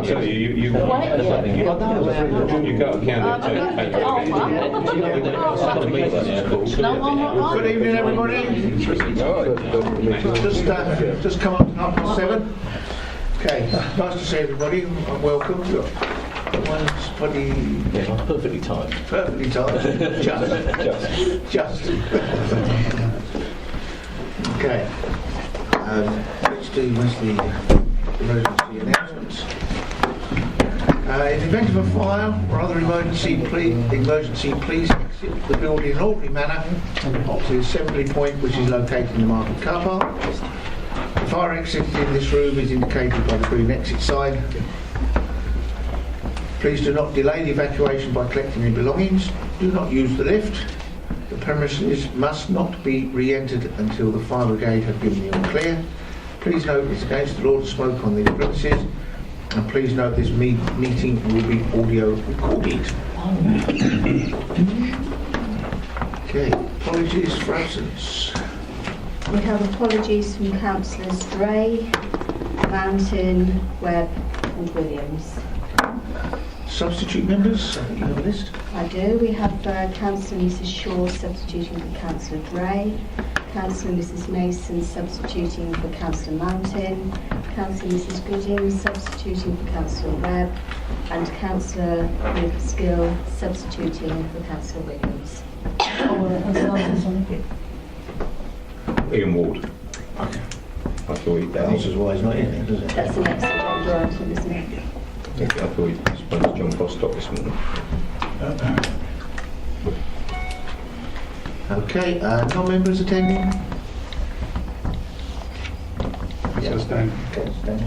So you got a Good evening, everybody. Just come up to 7:30. Okay, nice to see everybody. Welcome. One's Perfectly timed. perfectly timed. Just. Okay. Let's do the emergency announcements. In the event of a fire or other emergency, please exit the building in an orderly manner to the assembly point, which is located in the market car park. The fire exit in this room is indicated by the green exit sign. Please do not delay the evacuation by collecting any belongings. Do not use the lift. The premises must not be re-entered until the fire brigade have given the all clear. Please note it's against the law to smoke on these premises. And please note this meeting will be audio recorded. Okay, apologies for absence. We have apologies from Councillors Gray, Mountain, Webb and Williams. Substitute members, I think you have a list. I do. We have Councillor Mrs Shaw substituting for Councillor Gray, Councillor Mrs Mason substituting for Councillor Mountain, Councillor Mrs Gooding substituting for Councillor Webb, and Councillor Skill substituting for Councillor Williams. Ian Ward. Okay. I thought That answers why he's not in there, does it? That's the next agenda item, isn't it? I thought he was supposed to John Bostock this morning. Okay, non-members attending? Yes, Dan. Okay, stand.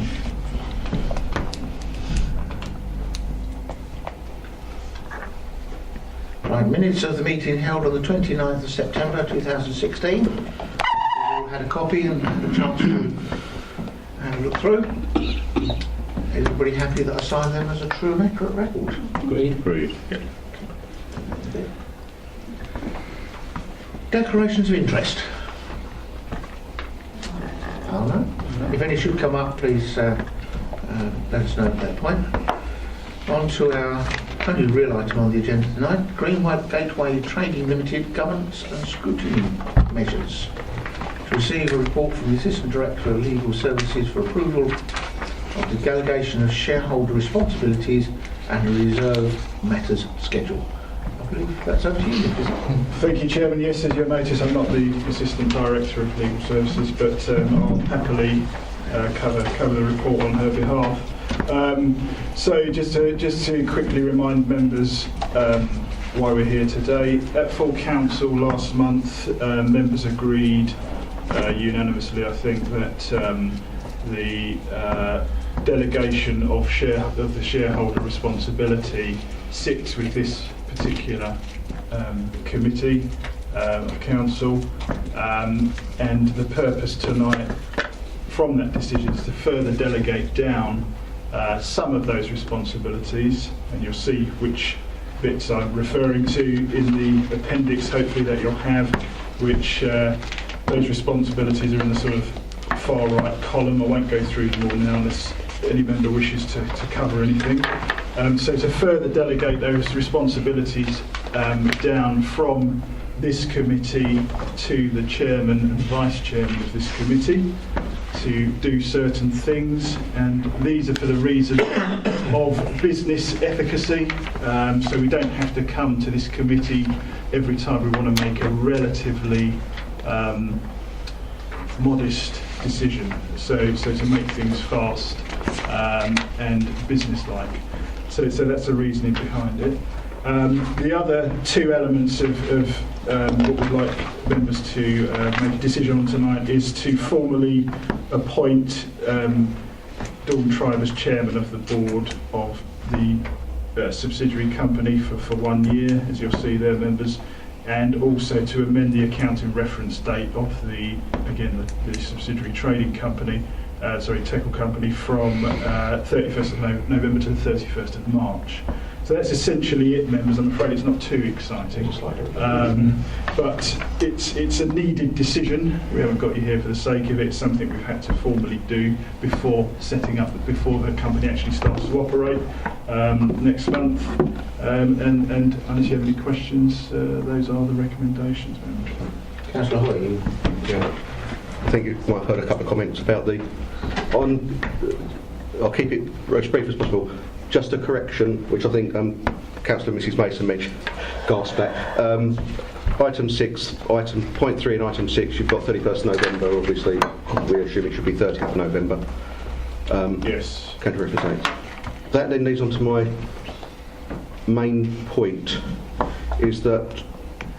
Right, minutes of the meeting held on the 29th of September 2016. We've all had a copy and had a chance to have a look through. Is everybody happy that I signed them as a true and accurate record? Agreed. Declarations of interest. Oh, no. If any should come up, please let us know at that point. On to our only real item on the agenda tonight, Greenwhite Gateway Trading Limited governance and scrutiny measures. To receive a report from the Assistant Director of Legal Services for approval of the delegation of shareholder responsibilities and a reserved matters schedule. I believe that's over to you, Nick, is it? Thank you, Chairman. Yes, as you'll notice, I'm not the Assistant Director of Legal Services, but I'll happily cover the report on her behalf. So just to quickly remind members why we're here today. At full council last month, members agreed unanimously, I think, that the delegation of the shareholder responsibility sits with this particular committee of council, and the purpose tonight from that decision is to further delegate down some of those responsibilities, and you'll see which bits I'm referring to in the appendix, hopefully, that you'll have, which those responsibilities are in the sort of far right column. I won't go through them all now unless any member wishes to cover anything. So to further delegate those responsibilities down from this committee to the chairman and vice chairman of this committee to do certain things, and these are for the reason of business efficacy, so we don't have to come to this committee every time we want to make a relatively modest decision, so to make things fast and business-like. So that's the reasoning behind it. The other two elements of what we'd like members to make a decision on tonight is to formally appoint Dawn Tribe as chairman of the board of the subsidiary company for 1 year, as you'll see there, members, and also to amend the accounting reference date of the subsidiary trading company, Teckle company, from 31st of November to the 31st of March. So that's essentially it, members. I'm afraid it's not too exciting. But it's a needed decision. We haven't got you here for the sake of it. It's something we've had to formally do before before the company actually starts to operate next month. And unless you have any questions, those are the recommendations, members. Councillor Hoy, Yeah. I think you might have heard a couple of comments about I'll keep it as brief as possible. Just a correction, which I think Councillor Mrs Mason mentioned, gasped at. Item 6, item point 3 and item 6, you've got 31st November, obviously we assume it should be 30th November. Yes. Counter represent. That then leads on to my main point, is that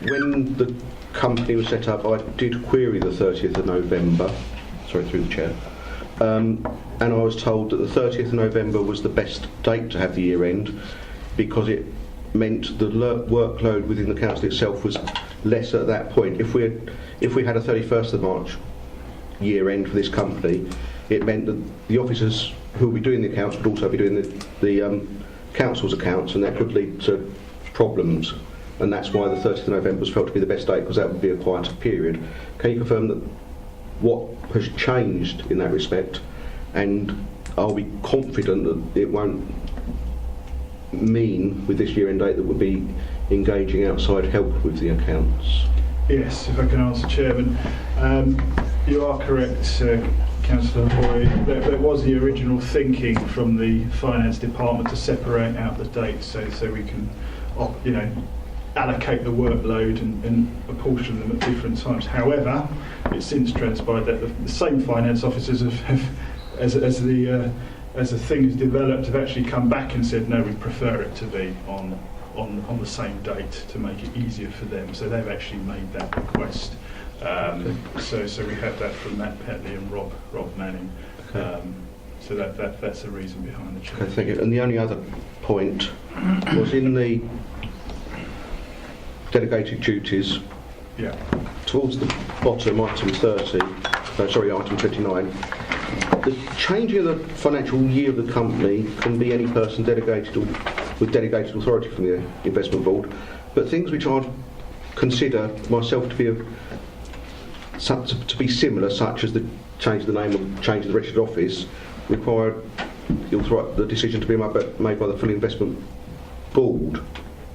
when the company was set up, I did query the 30th of November, sorry, through the chair, and I was told that the 30th of November was the best date to have the year end because it meant the workload within the council itself was less at that point. If we had a 31st of March year end for this company, it meant that the officers who will be doing the accounts would also be doing the council's accounts, and that could lead to problems. And that's why the 30th of November was felt to be the best date, because that would be a quieter period. Can you confirm that what has changed in that respect, and are we confident that it won't mean with this year-end date that we'll be engaging outside help with the accounts? Yes, if I can answer, Chairman. You are correct, Councillor Hoy. There was the original thinking from the Finance Department to separate out the dates so we can, allocate the workload and apportion them at different times. However, it's since transpired that the same finance officers as the thing has developed, have actually come back and said no, we prefer it to be on the same date to make it easier for them. So they've actually made that request. So we have that from Matt Petley and Rob Manning. Okay. So that's the reason behind the change. Okay, thank you. And the only other point was in the delegated duties, Yeah. towards the bottom, item 29, the changing of the financial year of the company can be any person delegated or with delegated authority from the investment board, but things which I'd consider myself to be similar, such as the change of the name or change of the registered office, require the decision to be made by the full investment board.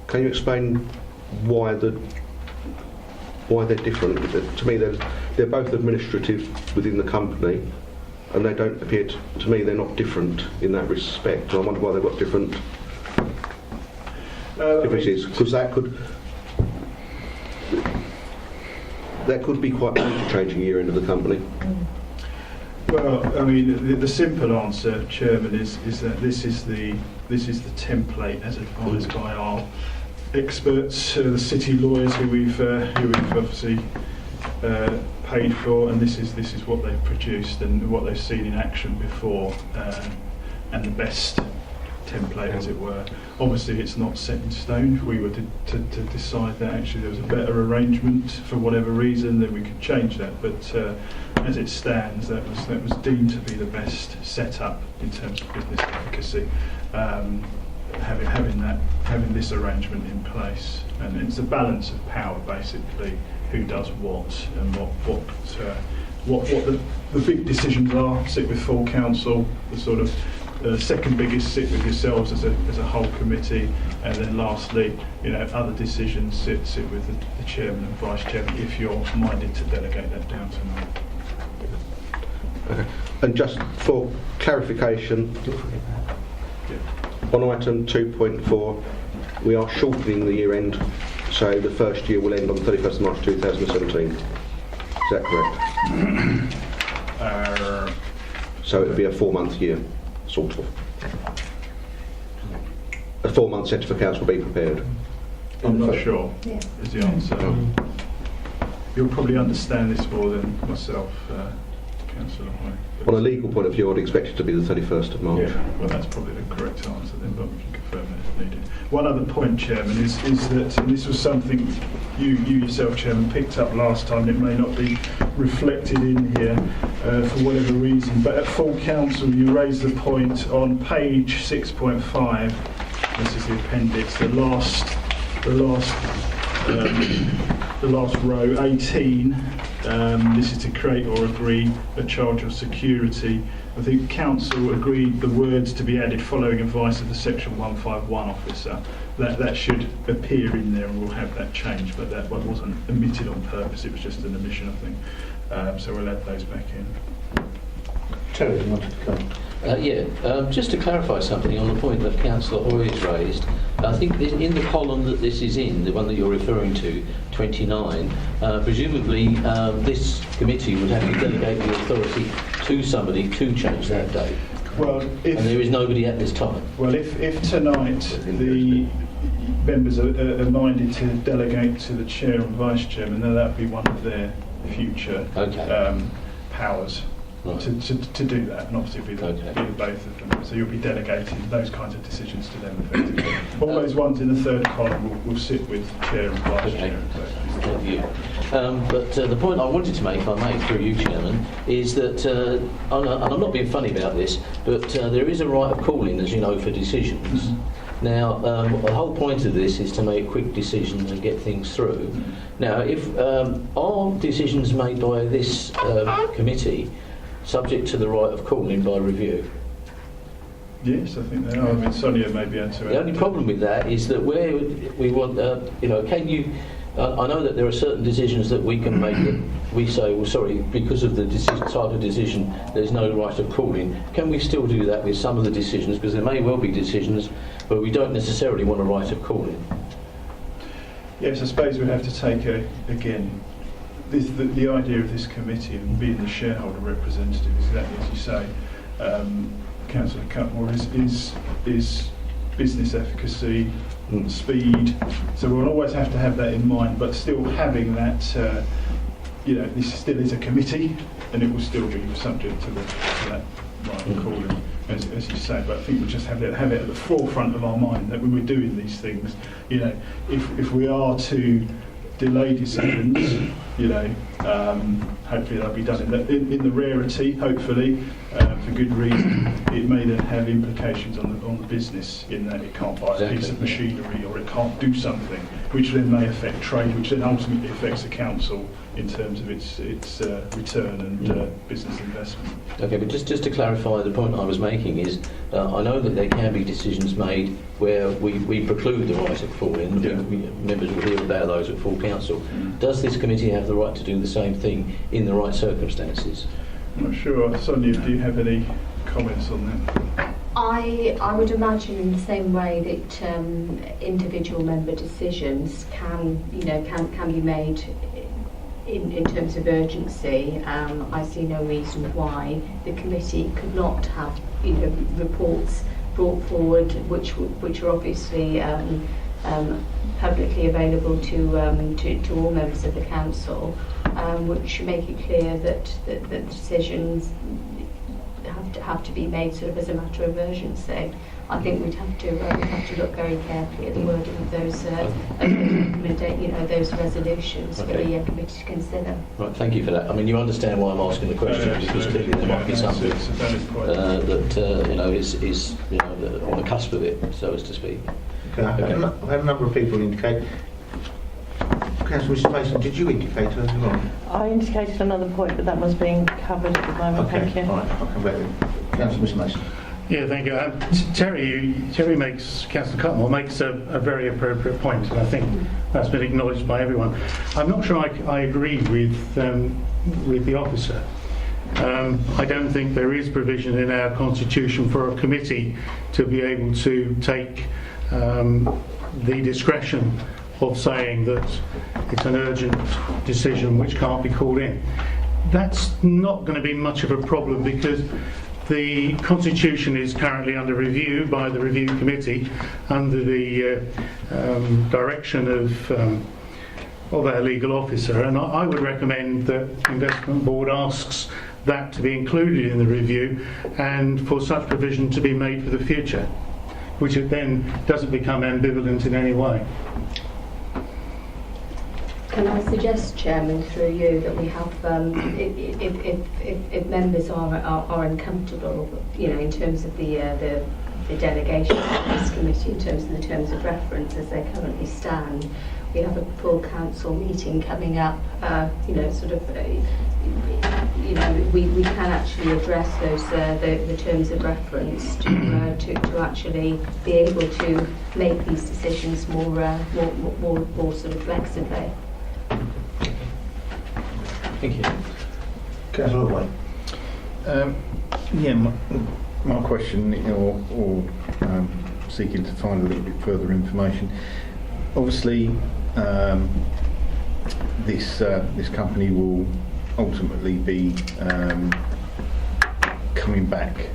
Can you explain why they're different? To me, they're both administrative within the company, and they don't appear to me they're not different in that respect. I wonder why they've got different differences, because that could be quite major changing year end of the company. Well, I mean, the simple answer, Chairman, is that this is the template as advised by our experts, the city lawyers who we've obviously paid for, and this is what they've produced and what they've seen in action before, and the best template, as it were. Obviously, it's not set in stone. If we were to decide that actually there was a better arrangement for whatever reason, then we could change that. But as it stands, that was deemed to be the best setup in terms of business advocacy. Having this arrangement in place, and it's a balance of power basically, who does what and what the big decisions are sit with full council, the sort of second biggest sit with yourselves as a whole committee, and then lastly, other decisions sit with the chairman and vice chairman if you're minded to delegate that down to me. Okay. And just for clarification, on item 2.4, we are shortening the year end, so the first year will end on 31st of March 2017. Is that correct? So it would be a 4-month year, sort of. A 4-month set of accounts will be prepared. I'm not sure, Yeah. is the answer. You'll probably understand this more than myself, Councillor Hoy. On a legal point of view, I'd expect it to be the 31st of March. Yeah, well, that's probably the correct answer then, but we can confirm that if needed. One other point, Chairman, is that, and this was something you yourself, Chairman, picked up last time, and it may not be reflected in here for whatever reason, but at full council you raised the point on page 6.5 this is the appendix, the last row, 18, this is to create or agree a charge of security. I think council agreed the words to be added following advice of the section 151 officer. That should appear in there, and we'll have that changed, but that one wasn't omitted on purpose, it was just an omission, I think. So we'll add those back in. Terry, you wanted to come? Just to clarify something on the point that Councillor Hoy's raised, I think in the column that this is in, the one that you're referring to, 29, presumably this committee would have to delegate the authority to somebody to change that date. Well, And there is nobody at this time. Well, if tonight the members are minded to delegate to the chair and vice chairman, then that would be one of their future powers. Right. To do that, and obviously be the both of them. So you'll be delegating those kinds of decisions to them effectively. All those ones in the third column will sit with chair and vice chair. Thank you. But the point I wanted to make, if I may, through you, Chairman, is that, and I'm not being funny about this, but there is a right of calling, as you know, for decisions. Mm-hmm. Now, the whole point of this is to make quick decisions and get things through. Mm-hmm. Now, if are decisions made by this committee subject to the right of calling by review? Yes, I think they are. I mean, Sonia may be able to. The only problem with that is that where we want, can you? I know that there are certain decisions that we can make that we say, well, sorry, because of the type of decision, there's no right of calling. Can we still do that with some of the decisions? Because there may well be decisions where we don't necessarily want a right of calling. Yes, I suppose we have to take again. The idea of this committee and being the shareholder representative is exactly as you say. Councillor Cutmore is business efficacy, speed. So we'll always have to have that in mind, but still having that, this still is a committee, and it will still be subject to that right of calling, as you say. But I think we just have it at the forefront of our mind that when we're doing these things, if we are to delay decisions, hopefully they'll be done in the rarity, hopefully, for good reason. It may then have implications on the business in that it can't buy a piece of machinery or it can't do something, which then may affect trade, which then ultimately affects the council in terms of its return and business investment. Okay, but just to clarify, the point I was making is, I know that there can be decisions made where we preclude the right of calling. Members will hear about those at full council. Does this committee have the right to do the same thing in the right circumstances? I'm not sure. Sonia, do you have any comments on that? I would imagine in the same way that individual member decisions can be made in terms of urgency. I see no reason why the committee could not have reports brought forward which are obviously publicly available to all members of the council, which make it clear that the decisions have to be made sort of as a matter of urgency. I think we'd have to look very carefully at the wording of those those resolutions for the committee to consider. Right, thank you for that. I mean, you understand why I'm asking the question, because clearly there might be something that is on the cusp of it, so as to speak. Okay. I've had a number of people indicate. Councillor Mrs Mason, did you indicate as well? I indicated another point, but that was being covered at the moment. Okay. Thank you. All right, I'll come back then. Councillor Mrs Mason. Yeah, thank you. Councillor Cutmore makes a very appropriate point, and I think that's been acknowledged by everyone. I'm not sure I agree with the officer. I don't think there is provision in our constitution for a committee to be able to take the discretion of saying that it's an urgent decision which can't be called in. That's not going to be much of a problem, because the Constitution is currently under review by the Review Committee under the direction of our legal officer, and I would recommend that Investment Board asks that to be included in the review and for such provision to be made for the future, which it then doesn't become ambivalent in any way. Can I suggest, Chairman, through you, that we have, if members are uncomfortable, in terms of the the delegation of this committee in terms of the terms of reference as they currently stand. We have a full council meeting coming up, we can actually address those the terms of reference to actually be able to make these decisions more sort of flexibly. Thank you. Councillor White. My question, or seeking to find a little bit further information. Obviously, this company will ultimately be coming back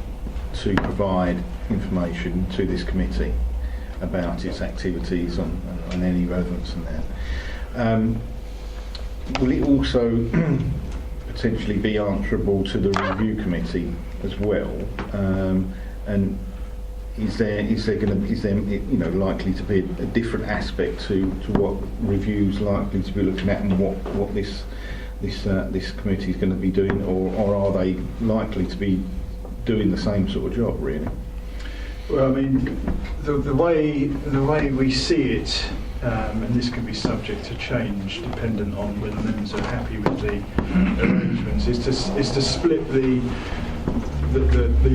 to provide information to this committee about its activities on any relevance in that. Will it also potentially be answerable to the review committee as well? And is there likely to be a different aspect to what review's likely to be looking at, and what this committee is going to be doing, or are they likely to be doing the same sort of job really? Well, I mean, the way we see it, and this can be subject to change dependent on whether members are happy with the arrangements, is to split the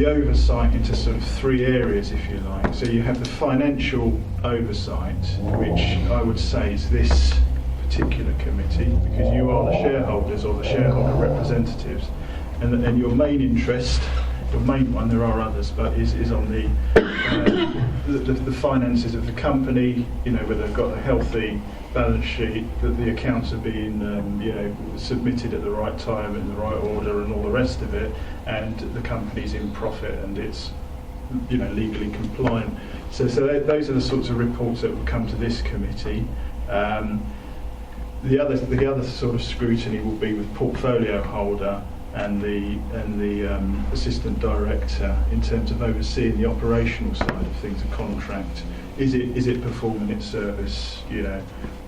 oversight into sort of three areas, if you like. So you have the financial oversight, which I would say is this particular committee, because you are the shareholders or the shareholder representatives, and your main interest, your main one, there are others, but is on the finances of the company, whether they've got a healthy balance sheet, that the accounts are being submitted at the right time, in the right order, and all the rest of it, and the company's in profit and it's legally compliant. So those are the sorts of reports that will come to this committee. The other sort of scrutiny will be with portfolio holder and the assistant director in terms of overseeing the operational side of things, a contract. Is it performing its service,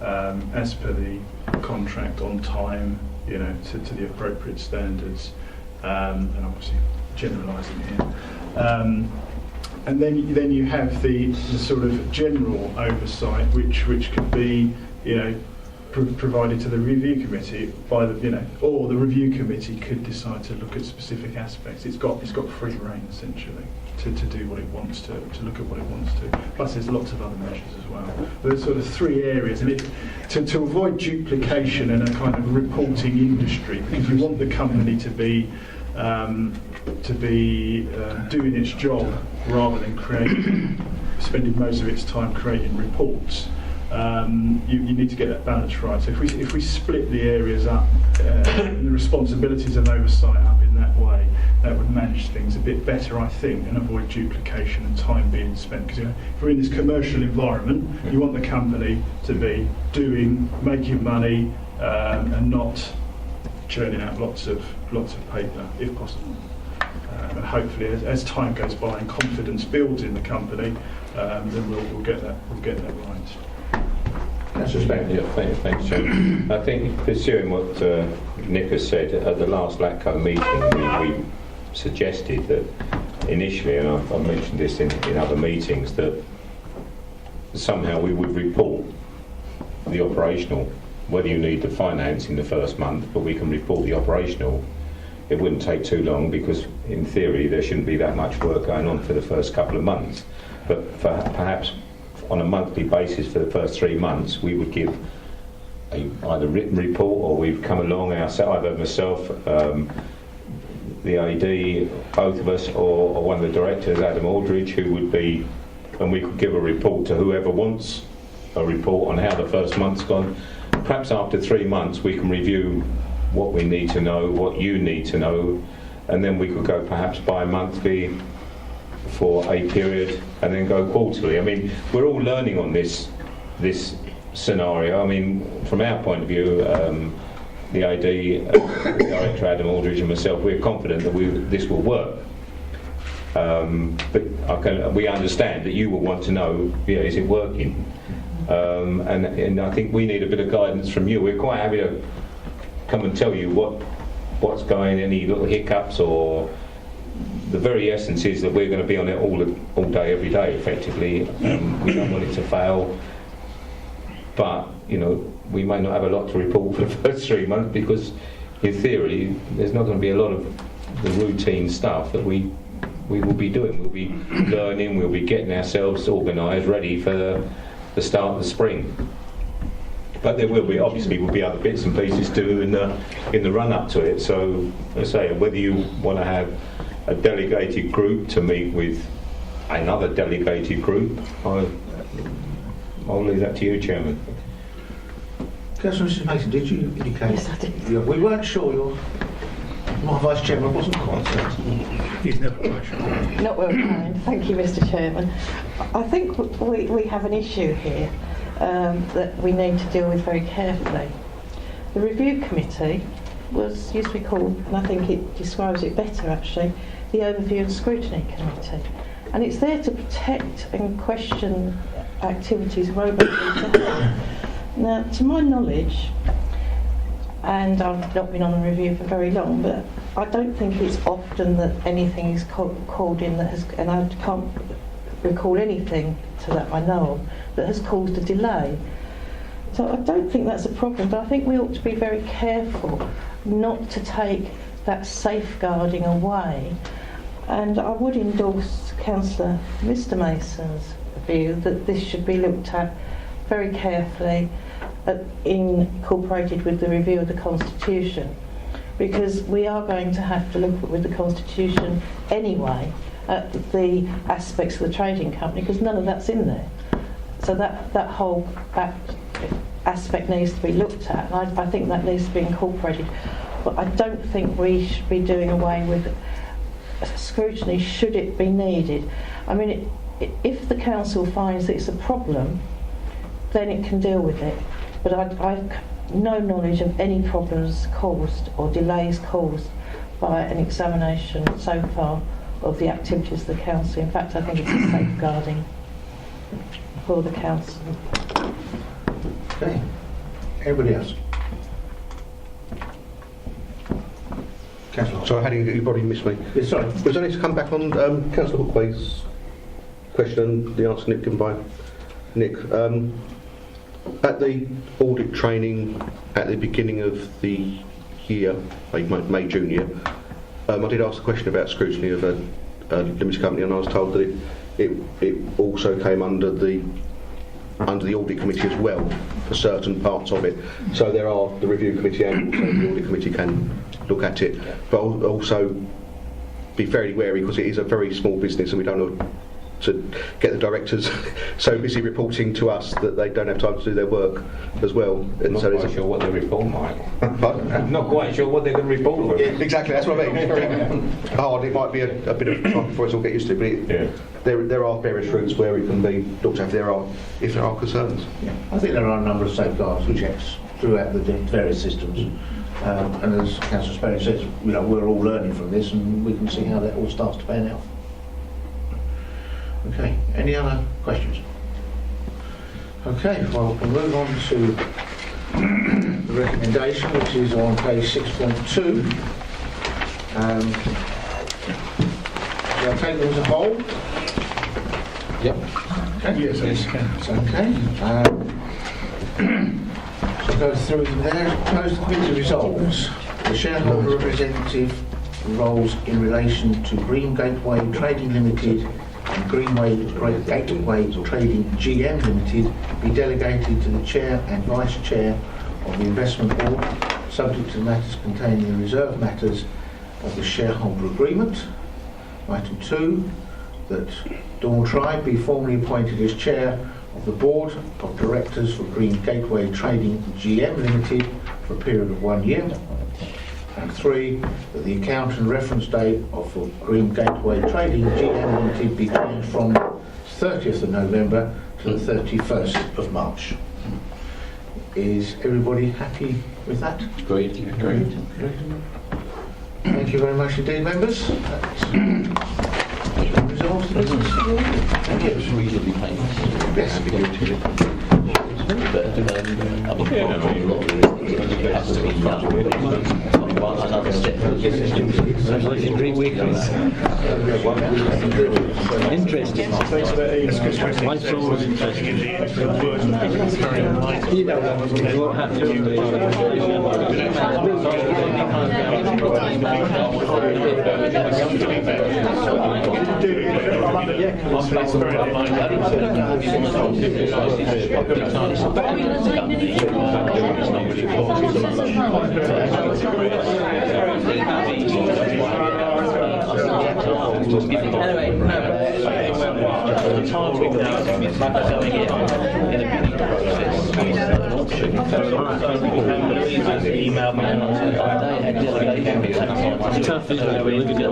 as per the contract on time, to the appropriate standards, and obviously generalising here. And then you have the sort of general oversight, which could be, provided to the review committee by or the review committee could decide to look at specific aspects. It's got free rein essentially to do what it wants to look at what it wants to. Plus, there's lots of other measures as well. There's sort of three areas, and to avoid duplication in a kind of reporting industry, because you want the company to be doing its job rather than spending most of its time creating reports. You need to get that balance right. So if we split the areas up, the responsibilities of oversight up in that way, that would manage things a bit better, I think, and avoid duplication and time being spent. Because if we're in this commercial environment, you want the company to be making money, and not churning out lots of paper, if possible. And hopefully, as time goes by and confidence builds in the company, then we'll get that right. Thanks, John. I think pursuing what Nick has said, at the last LATCO meeting, we suggested that initially, and I've mentioned this in other meetings, that somehow we would report the operational, whether you need the finance in the first month, but we can report the operational. It wouldn't take too long, because in theory there shouldn't be that much work going on for the first couple of months. But perhaps on a monthly basis for the first 3 months, we would give either written report, or we've come along ourselves, either myself, the AD, both of us, or one of the directors, Adam Aldridge, who would be, and we could give a report to whoever wants a report on how the first month's gone. Perhaps after 3 months we can review what we need to know, what you need to know, and then we could go perhaps bi-monthly for a period, and then go quarterly. I mean, we're all learning on this scenario. I mean, from our point of view, the AD, Director Adam Aldridge and myself, we're confident that this will work. But we understand that you will want to know, is it working? And I think we need a bit of guidance from you. We're quite happy to come and tell you what's going, any little hiccups or the very essence is that we're going to be on it all day, every day, effectively. We don't want it to fail, but we may not have a lot to report for the first 3 months because, in theory, there's not going to be a lot of the routine stuff that we will be doing. We'll be learning, we'll be getting ourselves organised, ready for the start of the spring. But there will be other bits and pieces to do in the run up to it. So, I say, whether you want to have a delegated group to meet with another delegated group, I'll leave that to you, Chairman. Councillor Mrs Mason, did you indicate? Yes, I did. Yeah, we weren't sure. My Vice Chairman wasn't quite certain. He's never quite sure. Not well timed. Thank you, Mr Chairman. I think we have an issue here that we need to deal with very carefully. The review committee used to be called, and I think it describes it better actually, the Overview and Scrutiny Committee. And it's there to protect and question activities of overview. Now, to my knowledge, and I've not been on a review for very long, but I don't think it's often that anything is called in that has, and I can't recall anything to that I know of, that has caused a delay. So I don't think that's a problem, but I think we ought to be very careful not to take that safeguarding away. And I would endorse Councillor Mr Mason's view that this should be looked at very carefully, incorporated with the review of the Constitution, because we are going to have to look with the Constitution anyway at the aspects of the trading company, because none of that's in there. So that whole aspect needs to be looked at, and I think that needs to be incorporated. But I don't think we should be doing away with scrutiny should it be needed. I mean, if the council finds that it's a problem, then it can deal with it. But I've no knowledge of any problems caused or delays caused by an examination so far of the activities of the council. In fact, I think it's a safeguarding for the council. Okay. Everybody else? Councillor. Sorry, you probably missed me. Yeah, sorry. Was I need to come back on Councillor Hookway's question, the answer given by Nick. At the audit training at the beginning of the year, May, June year, I did ask the question about scrutiny of a limited company, and I was told that it also came under the audit committee as well for certain parts of it. So there are the review committee and also the audit committee can look at it, but also be very wary because it is a very small business and we don't know to get the directors so busy reporting to us that they don't have time to do their work as well. I'm not quite sure what they report, Mike. I'm not quite sure what they're going to report. Yeah, exactly, that's what I mean. It's very hard. It might be a bit of time before it's all get used to, but there are various routes where it can be looked at if there are concerns. Yeah. I think there are a number of safeguards and checks throughout the various systems. And as Councillor Sperry says, we're all learning from this and we can see how that all starts to pan out. Okay, any other questions? Okay, well, we'll move on to the recommendation, which is on page 6.2. Shall I take them as a whole? Yep. Okay. Yes, can. It's okay. So go through them there. Proposed committee resolves. The shareholder representative roles in relation to Green Gateway Trading Limited and Greenway Gateway Trading GM Limited be delegated to the Chair and Vice Chair of the Investment Board, subject to the matters contained in the reserved matters of the shareholder agreement. Item 2, that Dawn Tribe be formally appointed as Chair of the Board of Directors for Green Gateway Trading GM Limited for a period of 1 year. And 3, that the account and reference date of Green Gateway Trading GM Limited be changed from 30th of November to the 31st of March. Is everybody happy with that? Agreed. Thank you very much indeed, members. That's resolved the business. Thank you. It's reasonably painless. Yes. But I mean, it has to be done. another step forward. Interesting. I saw was interesting. You know what happened tough, isn't it? We're looking at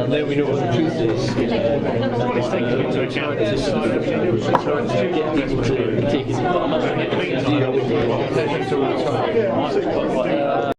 There we know what the truth is. It's taken into account. Take it.